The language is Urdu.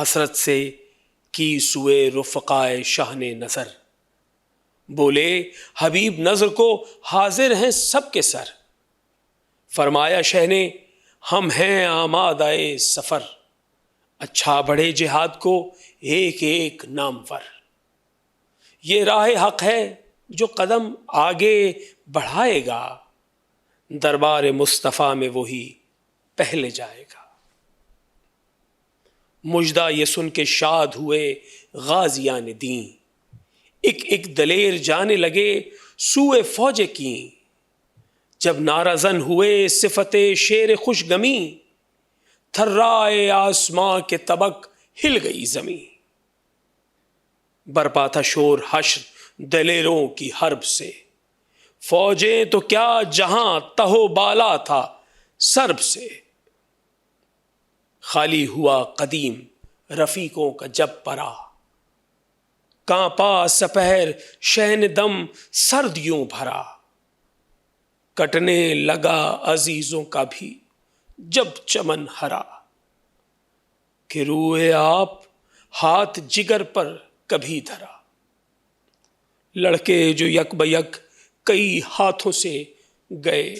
حسرت سے کی سوئے رفقائے شہن نظر، بولے حبیب نظر کو حاضر ہیں سب کے سر، فرمایا شہ نے ہم ہیں آمادہ سفر، اچھا بڑھے جہاد کو ایک ایک نامور، یہ راہ حق ہے جو قدم آگے بڑھائے گا، دربار مصطفیٰ میں وہی پہلے جائے گا۔ مجدہ یہ سن کے شاد ہوئے غازیان دین، ایک ایک دلیر جانے لگے سوئے فوج کی، جب نعرہ زن ہوئے صفت شیر خوش گمی، تھرائے آسماں کے طبق ہل گئی زمین، برپا تھا شور حشر دلیروں کی حرب سے، فوجیں تو کیا جہاں تہو بالا تھا سرب سے، خالی ہوا قدیم رفیقوں کا جب پرا، کانپا سپہر شہن دم سرد یوں بھرا، کٹنے لگا عزیزوں کا بھی جب چمن ہرا، کہ روئے آپ ہاتھ جگر پر کبھی دھرا، لڑکے جو یک بیک کئی ہاتھوں سے گئے،